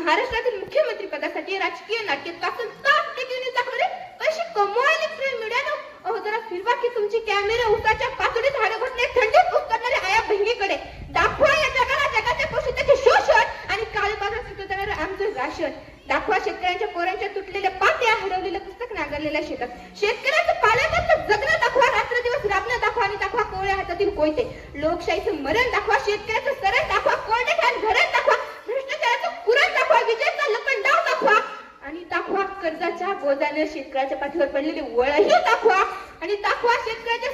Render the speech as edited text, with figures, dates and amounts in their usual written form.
महाराष्ट्रातील मुख्यमंत्री पदासाठी राजकीय नाट्यात तासन तास टेकवणे दाखवले कशी कमाल प्रेम मिळालं. अहो जरा फिरवा की तुमची कॅमेरा उसाच्या पातळीत हाडं घोटणे थंडीत उतरणाऱ्या आया बहिणीकडे. दाखवा या जगाला जगाच्या पोषणाचे शोषण आणि काळेबाजार सुटत जाणारं आमचं राशन. दाखवा शेतकऱ्यांच्या पोरांच्या तुटलेल्या पात्या, हरवलेलं पुस्तक, नांगरलेल्या शेतात. शेतकऱ्याचं पाण्याचं जगणं दाखवा, रात्र दिवस राबणं दाखवा आणि दाखवा कोवळ्या हातातील कोयते. लोकशाहीचं मरण दाखवा, शेतकऱ्याचं सरण दाखवा, कोरडे घाण धरण दाखवा, भ्रष्टाचाराचं पुरण दाखवा, विजयचा लपंडाव दाखवा आणि दाखवा कर्जाच्या बोजाने शेतकऱ्याच्या पाठीवर पडलेली वळही दाखवा आणि दाखवा शेतकऱ्याच्या